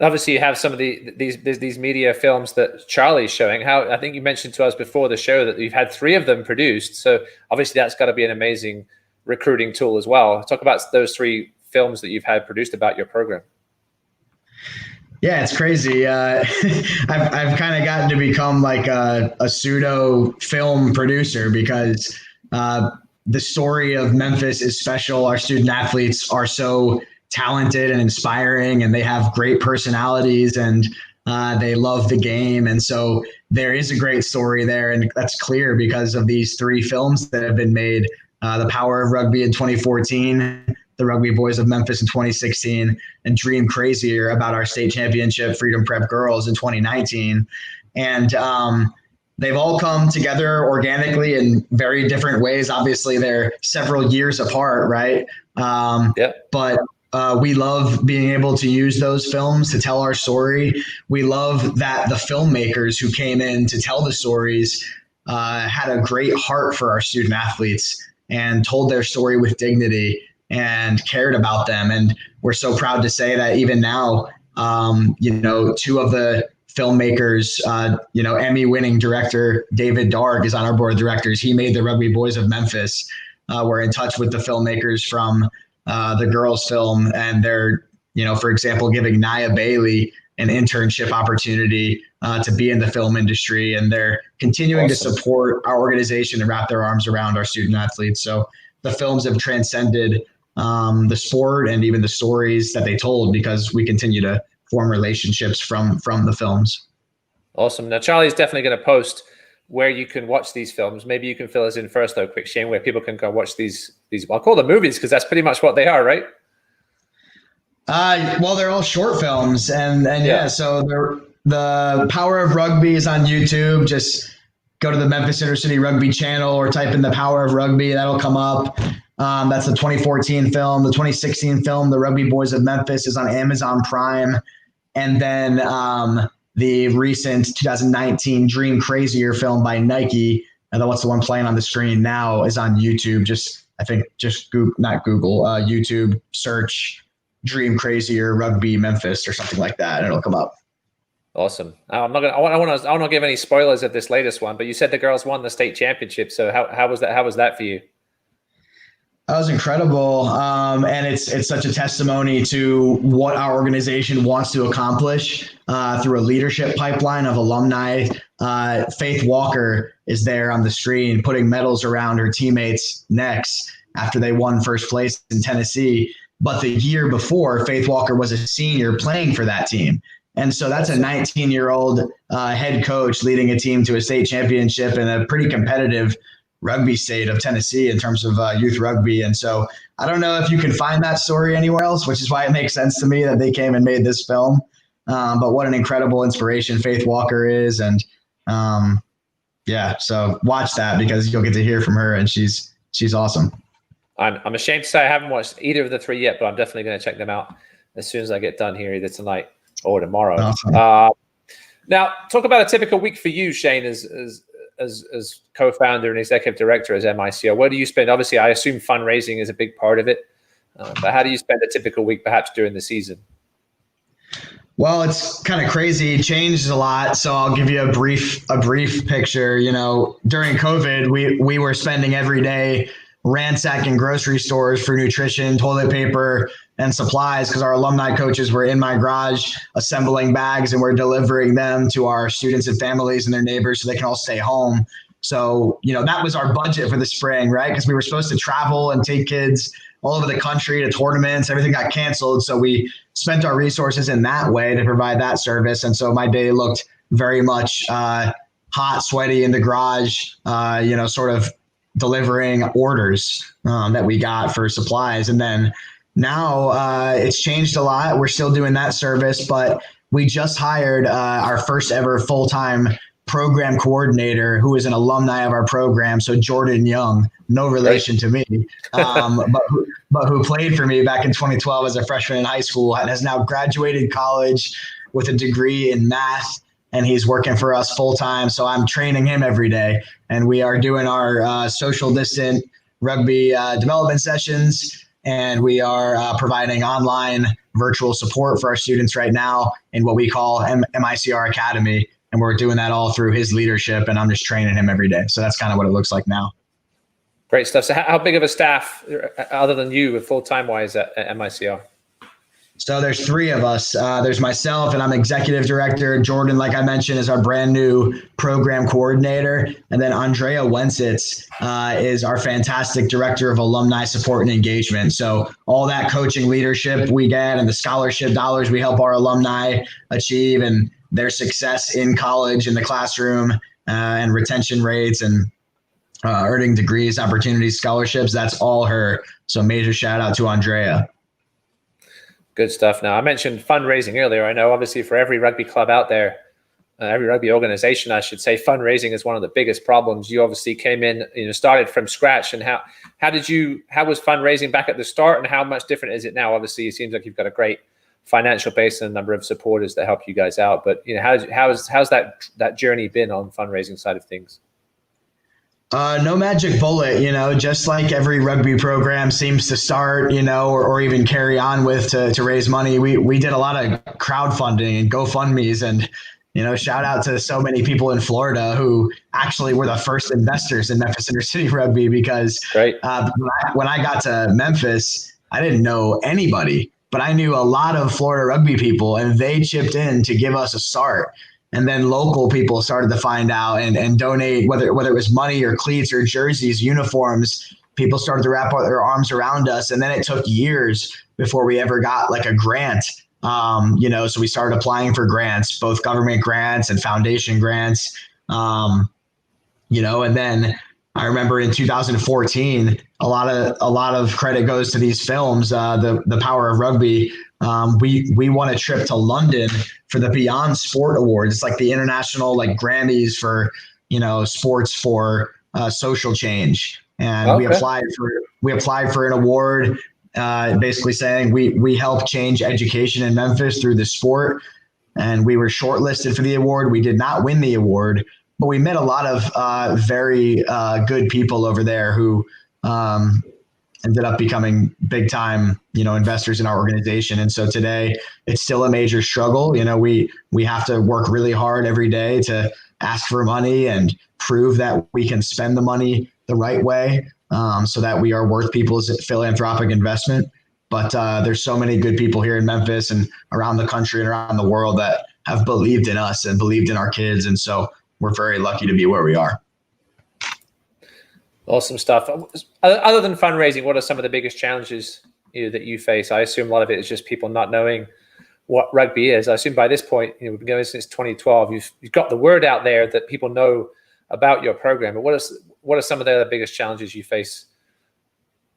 Obviously, you have some of these media films that Charlie's showing. How I think you mentioned to us before the show that you've had 3 of them produced. So obviously, that's got to be an amazing recruiting tool as well. Talk about those 3 films that you've had produced about your program. Yeah, it's crazy. I've kind of gotten to become like a pseudo film producer because the story of Memphis is special. Our student athletes are so talented and inspiring, and they have great personalities, and they love the game. And so there is a great story there, and that's clear because of these 3 films that have been made. The Power of Rugby in 2014, The Rugby Boys of Memphis in 2016, and Dream Crazier about our state championship Freedom Prep girls in 2019. And they've all come together organically in very different ways. Obviously, they're several years apart, right? But we love being able to use those films to tell our story. We love that the filmmakers who came in to tell the stories had a great heart for our student athletes and told their story with dignity and cared about them. And we're so proud to say that even now, 2 of the filmmakers, Emmy-winning director David Darg is on our board of directors. He made The Rugby Boys of Memphis. we're in touch with the filmmakers from the girls' film, and they're, for example, giving Nia Bailey an internship opportunity to be in the film industry, and they're continuing to support our organization and wrap their arms around our student athletes. So the films have transcended the sport and even the stories that they told, because we continue to form relationships from the films. Awesome. Now, Charlie's definitely going to post where you can watch these films. Maybe you can fill us in first, though, quick, Shane, where people can go watch these. I'll call them movies, because that's pretty much what they are, right? Well, they're all short films, and yeah. So the Power of Rugby is on YouTube. Just go to the Memphis Intercity Rugby channel or type in the Power of Rugby. That'll come up. That's the 2014 film. The 2016 film, The Rugby Boys of Memphis, is on Amazon Prime. And then the recent 2019 Dream Crazier film by Nike, and what's the one playing on the screen now, is on YouTube. Just YouTube, search Dream Crazier Rugby Memphis or something like that, and it'll come up. Awesome. I want to give any spoilers of this latest one, but you said the girls won the state championship. So how was that? How was that for you? That was incredible, and it's such a testimony to what our organization wants to accomplish through a leadership pipeline of alumni. Faith Walker is there on the screen putting medals around her teammates' necks after they won first place in Tennessee. But the year before, Faith Walker was a senior playing for that team. And so that's a 19-year-old head coach leading a team to a state championship in a pretty competitive rugby state of Tennessee in terms of youth rugby. And so I don't know if you can find that story anywhere else, which is why it makes sense to me that they came and made this film. But what an incredible inspiration Faith Walker is. And so watch that, because you'll get to hear from her, and she's awesome. I'm ashamed to say I haven't watched either of the three yet, but I'm definitely going to check them out as soon as I get done here, either tonight or tomorrow. Awesome. Now, talk about a typical week for you, Shane, as co-founder and executive director as MICR. Where do you spend? Obviously, I assume fundraising is a big part of it, but how do you spend a typical week, perhaps during the season? Well, it's kind of crazy. It changes a lot. So I'll give you a brief picture. During COVID, we were spending every day ransacking grocery stores for nutrition, toilet paper, and supplies, because our alumni coaches were in my garage assembling bags, and we're delivering them to our students and families and their neighbors so they can all stay home. So, that was our budget for the spring, right? Because we were supposed to travel and take kids all over the country to tournaments. Everything got canceled. So we spent our resources in that way to provide that service. And so my day looked very much hot, sweaty in the garage, sort of delivering orders that we got for supplies. And then now it's changed a lot. We're still doing that service, but we just hired our first ever full-time program coordinator, who is an alumni of our program. So Jordan Young, no relation to me, but who played for me back in 2012 as a freshman in high school, and has now graduated college with a degree in math. And he's working for us full time. So I'm training him every day. And we are doing our social distant rugby development sessions. And we are providing online virtual support for our students right now in what we call MICR Academy. And we're doing that all through his leadership. And I'm just training him every day. So that's kind of what it looks like now. Great stuff. So how big of a staff, other than you, full-time wise at MICR? So there's three of us. There's myself, and I'm executive director. Jordan, like I mentioned, is our brand new program coordinator. And then Andrea Wensitz is our fantastic director of alumni support and engagement. So all that coaching leadership we get and the scholarship dollars we help our alumni achieve, and their success in college, in the classroom, and retention rates, and earning degrees, opportunities, scholarships, that's all her. So major shout out to Andrea. Good stuff. Now, I mentioned fundraising earlier. I know, obviously, for every rugby club out there, every rugby organization, I should say, fundraising is one of the biggest problems. You obviously came in, started from scratch. And how was fundraising back at the start, and how much different is it now? Obviously, it seems like you've got a great financial base and a number of supporters that help you guys out. But how's that journey been on the fundraising side of things? No magic bullet, just like every rugby program seems to start, or even carry on with to raise money. We did a lot of crowdfunding and GoFundMes, and shout out to so many people in Florida who actually were the first investors in Memphis Intercity Rugby, because Great. when I got to Memphis, I didn't know anybody, but I knew a lot of Florida rugby people, and they chipped in to give us a start. And then local people started to find out and donate, whether it was money or cleats or jerseys, uniforms. People started to wrap their arms around us, and then it took years before we ever got like a grant. So we started applying for grants, both government grants and foundation grants. And then I remember in 2014, a lot of credit goes to these films, the Power of Rugby. We won a trip to London for the Beyond Sport Awards. It's like the international like Grammys for sports for social change. And we applied for an award, basically saying we help change education in Memphis through the sport. And we were shortlisted for the award. We did not win the award, but we met a lot of very good people over there who ended up becoming big time, investors in our organization. And so today it's still a major struggle. We have to work really hard every day to ask for money and prove that we can spend the money the right way, so that we are worth people's philanthropic investment. But there's so many good people here in Memphis and around the country and around the world that have believed in us and believed in our kids. And so we're very lucky to be where we are. Awesome stuff. Other than fundraising, what are some of the biggest challenges that you face? I assume a lot of it is just people not knowing what rugby is. I assume by this point, we've been going since 2012. You've got the word out there that people know about your program. But what are some of the other biggest challenges you face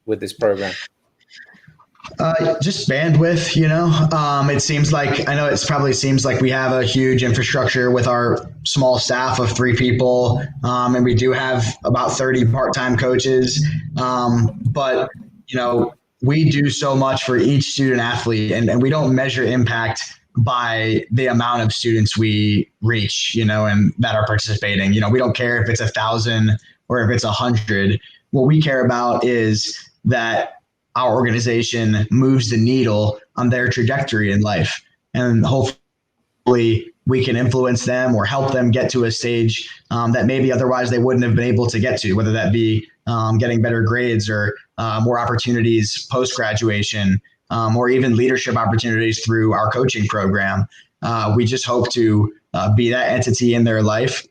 with this program? Just bandwidth, it seems like, I know it probably seems like we have a huge infrastructure with our small staff of 3 people. And we do have about 30 part-time coaches. But, we do so much for each student athlete, and we don't measure impact by the amount of students we reach, and that are participating. We don't care if it's 1,000 or if it's 100. What we care about is that our organization moves the needle on their trajectory in life. And hopefully we can influence them or help them get to a stage that maybe otherwise they wouldn't have been able to get to, whether that be getting better grades or more opportunities post-graduation, or even leadership opportunities through our coaching program. We just hope to be that entity in their life.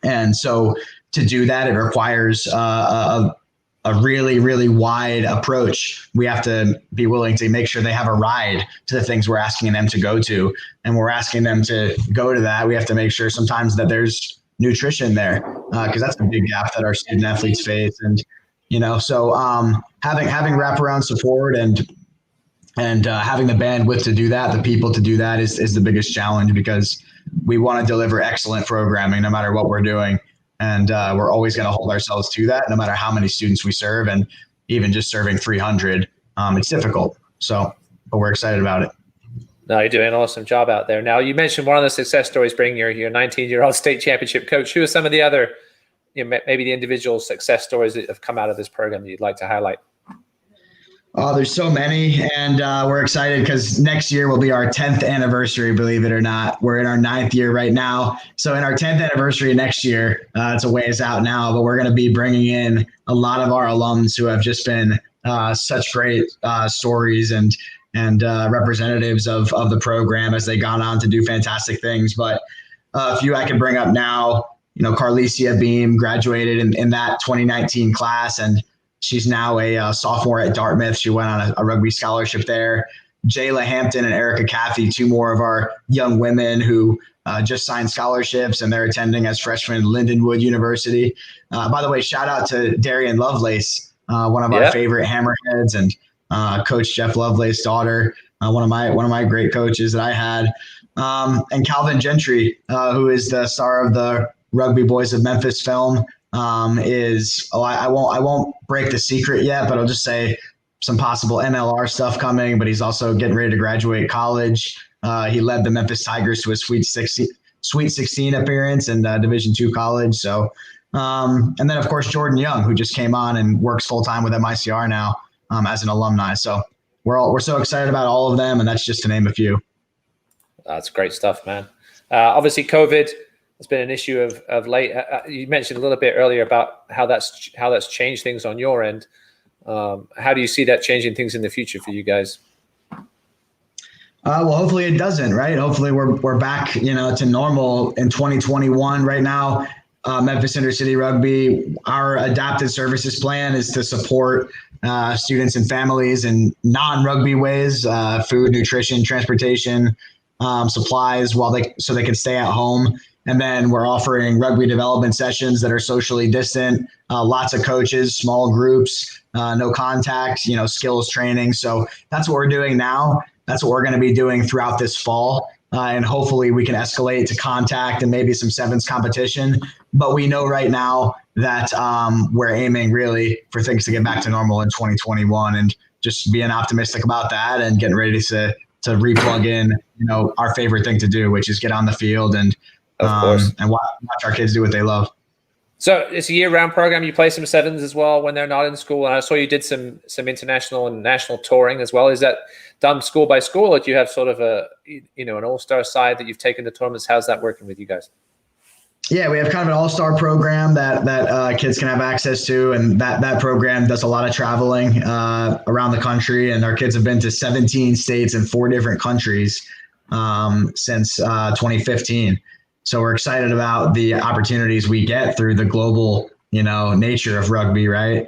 And so to do that, it requires a really, really wide approach. We have to be willing to make sure they have a ride to the things we're asking them to go to. And we're asking them to go to that, we have to make sure sometimes that there's nutrition there, because that's a big gap that our student athletes face. And, so having wraparound support and having the bandwidth to do that, the people to do that is the biggest challenge, because we want to deliver excellent programming no matter what we're doing. And we're always going to hold ourselves to that, no matter how many students we serve. And even just serving 300, it's difficult. So, but we're excited about it. No, you're doing an awesome job out there. Now, you mentioned one of the success stories bringing your 19-year-old state championship coach. Who are some of the other, maybe the individual success stories that have come out of this program that you'd like to highlight? Oh, there's so many, and we're excited because next year will be our 10th anniversary, believe it or not. We're in our 9th year right now. So in our 10th anniversary next year, it's a ways out now, but we're going to be bringing in a lot of our alums who have just been such great stories and representatives of the program as they've gone on to do fantastic things. But a few I can bring up now, Carlicia Beam graduated in that 2019 class, and she's now a sophomore at Dartmouth. She went on a rugby scholarship there. Jayla Hampton and Erica Caffey, 2 more of our young women who just signed scholarships, and they're attending as freshmen at Lindenwood University. By the way, shout out to Darian Lovelace, one of our favorite hammerheads, and Coach Jeff Lovelace's daughter, one of my great coaches that I had, and Calvin Gentry, who is the star of the Rugby Boys of Memphis film. I won't break the secret yet, but I'll just say some possible MLR stuff coming, but he's also getting ready to graduate college. He led the Memphis Tigers to a Sweet 16 appearance in Division II college. So, and then of course, Jordan Young, who just came on and works full time with MICR now, as an alumni. So we're so excited about all of them, and that's just to name a few. That's great stuff, man. Obviously, COVID has been an issue of late. You mentioned a little bit earlier about how that's changed things on your end. How do you see that changing things in the future for you guys? Well, hopefully it doesn't, right? Hopefully we're back, to normal in 2021. Right now, Memphis Intercity Rugby, our adapted services plan is to support students and families in non-rugby ways, food, nutrition, transportation, supplies, so they can stay at home. And then we're offering rugby development sessions that are socially distant, lots of coaches, small groups, no contact, skills training. So that's what we're doing now. That's what we're going to be doing throughout this fall. And hopefully we can escalate to contact and maybe some sevens competition. But we know right now that we're aiming really for things to get back to normal in 2021, and just being optimistic about that and getting ready to replug in, our favorite thing to do, which is get on the field and watch our kids do what they love. So it's a year-round program. You play some sevens as well when they're not in school. And I saw you did some international and national touring as well. Is that done school by school, or do you have sort of an all-star side that you've taken to tournaments? How's that working with you guys? Yeah, we have kind of an all-star program that kids can have access to, and that program does a lot of traveling around the country. And our kids have been to 17 states and 4 different countries since 2015. So we're excited about the opportunities we get through the global, nature of rugby, right?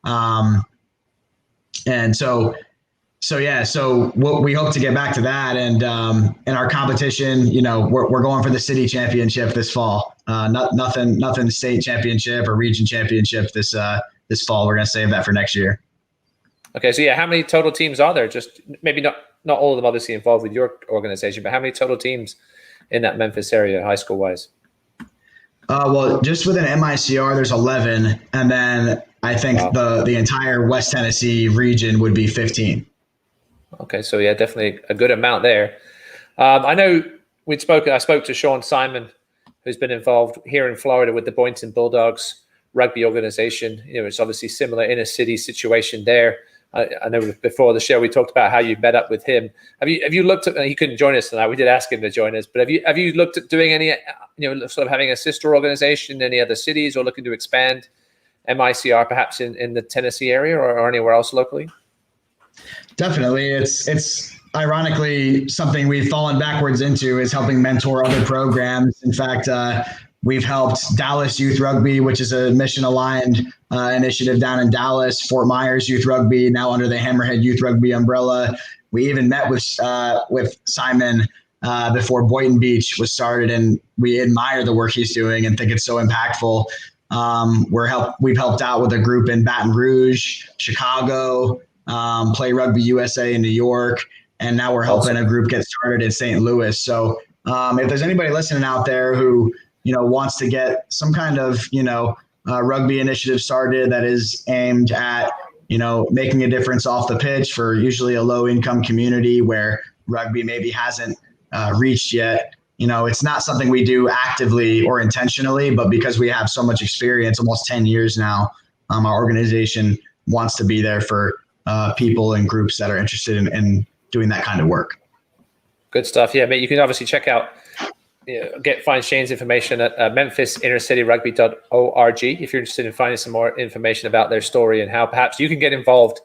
And so what we hope to get back to that, and in our competition, we're going for the city championship this fall. Nothing state championship or region championship this fall. We're gonna save that for next year. Okay, so how many total teams are there? Just maybe not all of them obviously involved with your organization, but how many total teams in that Memphis area, high school wise? Well, just within MICR, there's 11, and then I think the entire West Tennessee region would be 15. Okay, so definitely a good amount there. I know I spoke to Sean Simon, who's been involved here in Florida with the Boynton Bulldogs rugby organization. It's obviously similar inner city situation there. I know before the show we talked about how you met up with him. Have you looked at? He couldn't join us tonight. We did ask him to join us, but have you looked at doing any, sort of having a sister organization in any other cities, or looking to expand MICR perhaps in the Tennessee area or anywhere else locally? Definitely, it's ironically something we've fallen backwards into, is helping mentor other programs. In fact, we've helped Dallas Youth Rugby, which is a mission-aligned initiative down in Dallas, Fort Myers Youth Rugby, now under the Hammerhead Youth Rugby umbrella. We even met with Simon before Boynton Beach was started, and we admire the work he's doing and think it's so impactful. We've helped out with a group in Baton Rouge, Chicago, Play Rugby USA in New York, and now we're helping a group get started in St. Louis. So if there's anybody listening out there who wants to get some kind of rugby initiative started that is aimed at making a difference off the pitch for usually a low income community where rugby maybe hasn't reached yet. It's not something we do actively or intentionally, but because we have so much experience, almost 10 years now, our organization wants to be there for people and groups that are interested in doing that kind of work. Good stuff. Yeah, mate, you can obviously check out, find Shane's information at memphisintercityrugby.org if you're interested in finding some more information about their story and how perhaps you can get involved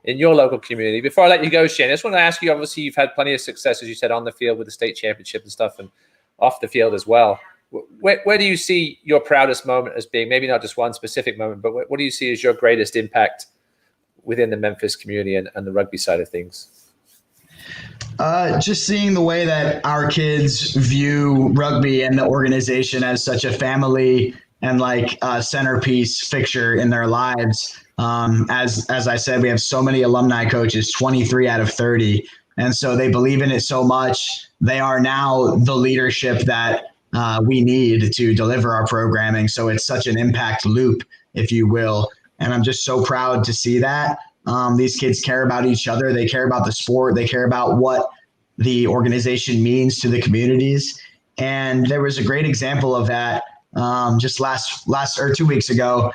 in your local community. Before I let you go, Shane, I just want to ask you, obviously you've had plenty of success, as you said, on the field with the state championship and stuff, and off the field as well. Where do you see your proudest moment as being? Maybe not just one specific moment, but what do you see as your greatest impact within the Memphis community and the rugby side of things? Just seeing the way that our kids view rugby and the organization as such a family and like a centerpiece fixture in their lives. As I said, we have so many alumni coaches, 23 out of 30. And so they believe in it so much. They are now the leadership that we need to deliver our programming. So it's such an impact loop, if you will. And I'm just so proud to see that. These kids care about each other. They care about the sport. They care about what the organization means to the communities. And there was a great example of that just last 2 weeks ago.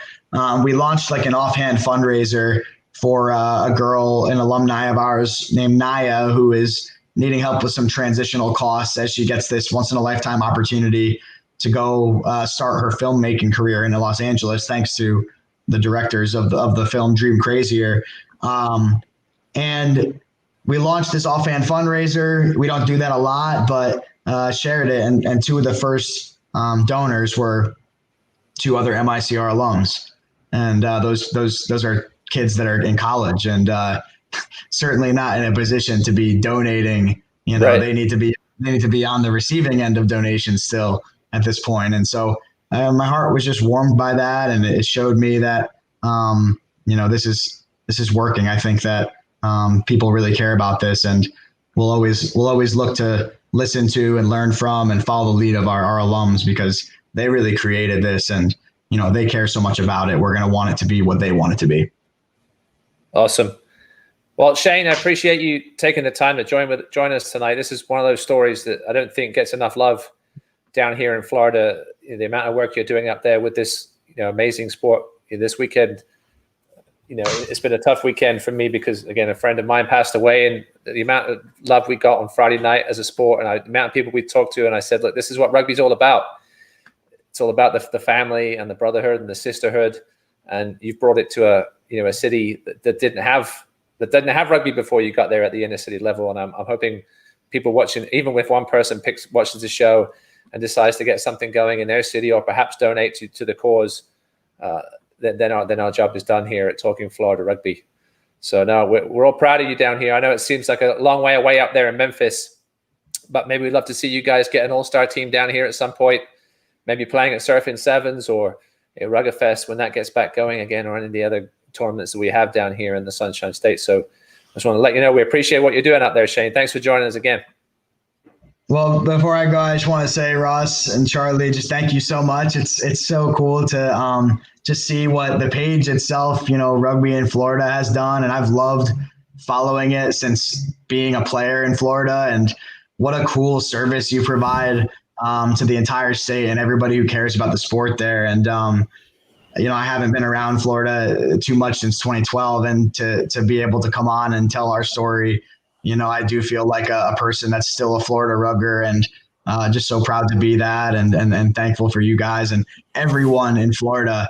We launched like an offhand fundraiser for a girl, an alumni of ours named Naya, who is needing help with some transitional costs as she gets this once in a lifetime opportunity to go start her filmmaking career in Los Angeles, thanks to the directors of the film Dream Crazier. And we launched this all fan fundraiser. We don't do that a lot, but shared it. And two of the first donors were two other MICR alums. And those are kids that are in college and certainly not in a position to be donating. You know, Right. they need to be on the receiving end of donations still at this point. And so my heart was just warmed by that, and it showed me that this is working. I think that people really care about this, and we'll always look to listen to and learn from and follow the lead of our alums, because they really created this, and they care so much about it. We're going to want it to be what they want it to be. Awesome. Well, Shane, I appreciate you taking the time to join us tonight. This is one of those stories that I don't think gets enough love down here in Florida. The amount of work you're doing up there with this, amazing sport this weekend. It's been a tough weekend for me because, again, a friend of mine passed away, and the amount of love we got on Friday night as a sport, and the amount of people we talked to, and I said, look, this is what rugby's all about. It's all about the family and the brotherhood and the sisterhood, and you've brought it to a city that didn't have rugby before you got there at the inner city level. And I'm hoping people watching, even if one person watches the show and decides to get something going in their city, or perhaps donate to the cause, then our job is done here at Talking Florida Rugby. So no, we're all proud of you down here. I know it seems like a long way away up there in Memphis, but maybe we'd love to see you guys get an all-star team down here at some point, maybe playing at Surfing Sevens or at Rugger Fest when that gets back going again, or any of the other tournaments that we have down here in the Sunshine State. So I just want to let you know we appreciate what you're doing up there, Shane. Thanks for joining us again. Well, before I go, I just want to say, Ross and Charlie, just thank you so much. It's so cool to just see what the page itself, Rugby in Florida has done. And I've loved following it since being a player in Florida, and what a cool service you provide to the entire state and everybody who cares about the sport there. And, I haven't been around Florida too much since 2012, and to be able to come on and tell our story, I do feel like a person that's still a Florida rugger, and just so proud to be that, and thankful for you guys and everyone in Florida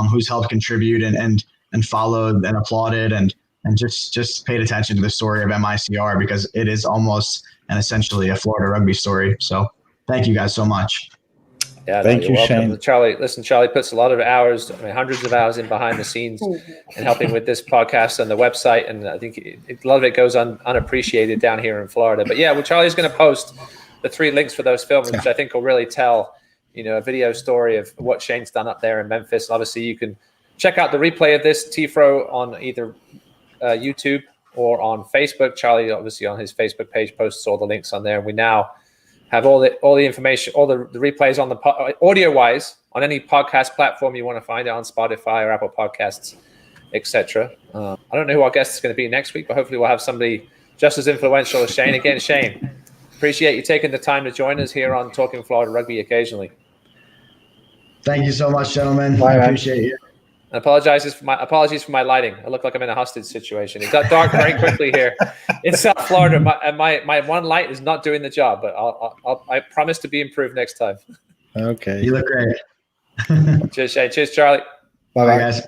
who's helped contribute and followed and applauded and just paid attention to the story of MICR, because it is almost and essentially a Florida rugby story. So thank you guys so much. Yeah, Thank you, welcome. Shane. Charlie, listen, Charlie puts a lot of hours, hundreds of hours in behind the scenes and helping with this podcast and the website. And I think a lot of it goes unappreciated down here in Florida. But yeah, Charlie's going to post the 3 links for those films, which I think will really tell, a video story of what Shane's done up there in Memphis. And obviously, you can check out the replay of this TFRO on either YouTube or on Facebook. Charlie, obviously, on his Facebook page, posts all the links on there. And we now have all the information, all the replays on the audio-wise on any podcast platform you want to find it on, Spotify or Apple Podcasts, etc. I don't know who our guest is going to be next week, but hopefully we'll have somebody just as influential as Shane. Again, Shane, appreciate you taking the time to join us here on Talking Florida Rugby occasionally. Thank you so much, gentlemen. Bye, I man. appreciate you. Apologies for my lighting. I look like I'm in a hostage situation. It got dark very quickly here in South Florida. My one light is not doing the job, but I promise to be improved next time. Okay. You look great. Cheers, Shane. Cheers, Charlie. Bye-bye. Bye, guys.